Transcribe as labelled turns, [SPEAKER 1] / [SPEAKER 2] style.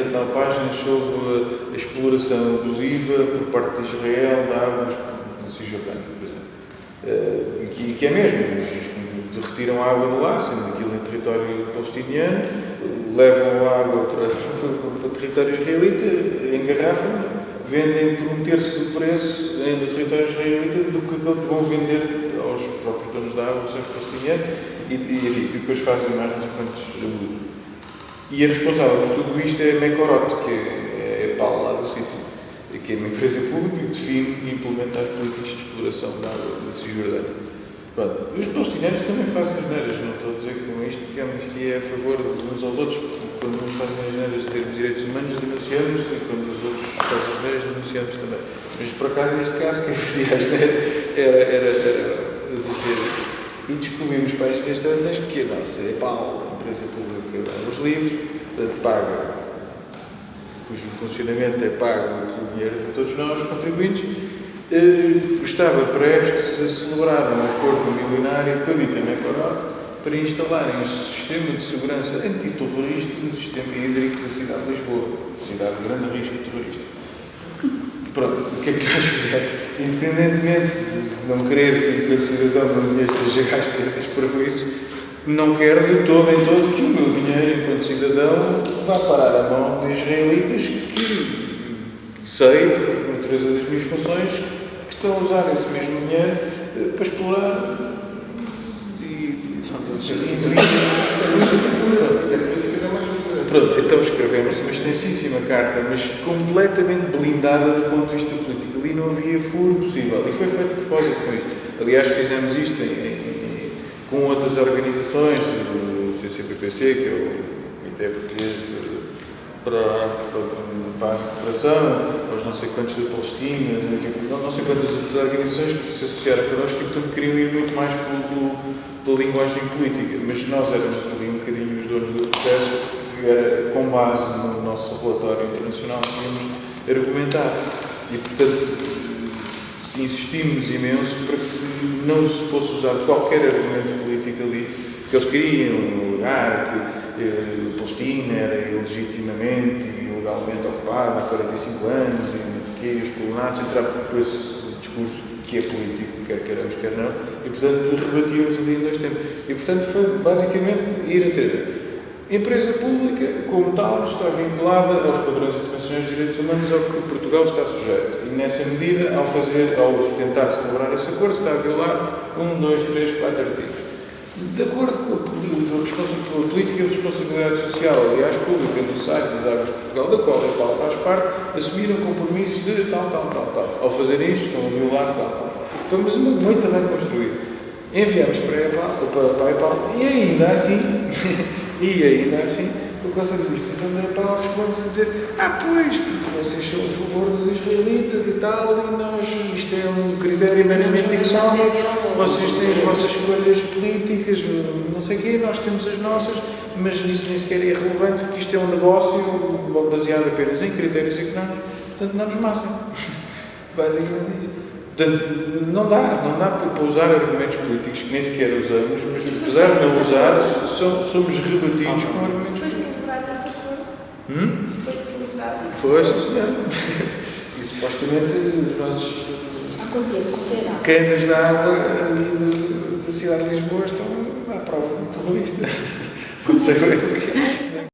[SPEAKER 1] 30 tal páginas sobre a exploração abusiva por parte de Israel de águas da Cisjordânia, por exemplo. Que é mesmo, retiram a água do lá, sendo aquilo em território palestiniano, levam a água para o território israelita, engarrafam, vendem por 1/3 do preço no território israelita do que aquilo que vão vender aos próprios donos da água, ou seja, palestinianos, e depois fazem mais uns quantos abusos. E a responsável por tudo isto é a Mekorot, que é a pala lá do sítio, que é uma empresa pública que define e implementa as políticas de exploração da água da Cisjordânia. Pronto. Os palestinianos também fazem as neiras, não estou a dizer que com isto que a amnistia é a favor de uns aos outros, porque quando uns fazem as neiras de termos direitos humanos, denunciamos, e quando os outros fazem as neiras, denunciamos também. Mas, por acaso, neste caso, quem fazia as neiras era os israelitas. E descobrimos páginas tantas que a nossa EPAL, a empresa pública dos livros, paga, cujo funcionamento é pago pelo dinheiro de todos nós, contribuintes, estava prestes a celebrar um acordo milionário com a dita Mekorot para instalarem um sistema de segurança antiterrorista no sistema hídrico da cidade de Lisboa, cidade de grande risco terrorista. Pronto, o que é que nós fizemos? Independentemente de não querer que, enquanto cidadão, o meu dinheiro seja gasto desses parvoíces, não quero de todo em todo que o meu dinheiro, enquanto cidadão, vá parar a mão de israelitas que sei, por natureza das minhas funções, que estão a usar esse mesmo dinheiro para explorar Pronto, então escrevemos uma extensíssima carta, mas completamente blindada do ponto de vista político. Ali não havia furo possível. E foi feito de propósito com isto. Aliás, fizemos isto com outras organizações, o CCPPC, que é o Comitê Português para a Cooperação, aos não sei quantos da Palestina, enfim, não sei quantas outras organizações que se associaram connosco e, portanto, queriam ir muito mais pela linguagem política. Mas nós éramos ali um bocadinho os donos do processo, que era com base no nosso relatório internacional que íamos argumentar. E, portanto, insistimos imenso para que não se fosse usado qualquer argumento político ali, porque eles queriam alegar que a Palestina era ilegitimamente e ilegalmente ocupada há 45 anos e os colonatos entravam por esse discurso que é político, quer queiramos, quer não, e portanto rebatiam-se ali em 2 tempos. E portanto foi basicamente ir a ter a empresa pública, como tal, está vinculada aos padrões internacionais de direitos humanos ao que Portugal está sujeito. E nessa medida, ao tentar celebrar esse acordo, está a violar 1, 2, 3, 4 artigos. De acordo com a política de responsabilidade social, aliás, pública do site das Águas de Portugal, da qual a EPAL faz parte, assumiram compromissos de tal. Ao fazer isto, estão a violar tal. Foi muito bem construído. Enviamos para a EPAL e ainda assim, o Conselho de Justiça da EPAL responde-se a dizer: pois, porque vocês são a favor dos israelitas e tal, e isto é um critério meramente económico, vocês têm as vossas escolhas políticas, não sei o quê, nós temos as nossas, mas isso nem sequer é irrelevante, porque isto é um negócio baseado apenas em critérios económicos, portanto não nos massem. Basicamente isto. Portanto, não dá para usar argumentos políticos que nem sequer usamos, mas apesar de não usar, somos rebatidos com argumentos.
[SPEAKER 2] Foi celebrado esse acordo? Foi celebrado esse
[SPEAKER 1] Foi, senhor. E supostamente os nossos canos da água da cidade de Lisboa estão à prova de terrorista. Não sei bem.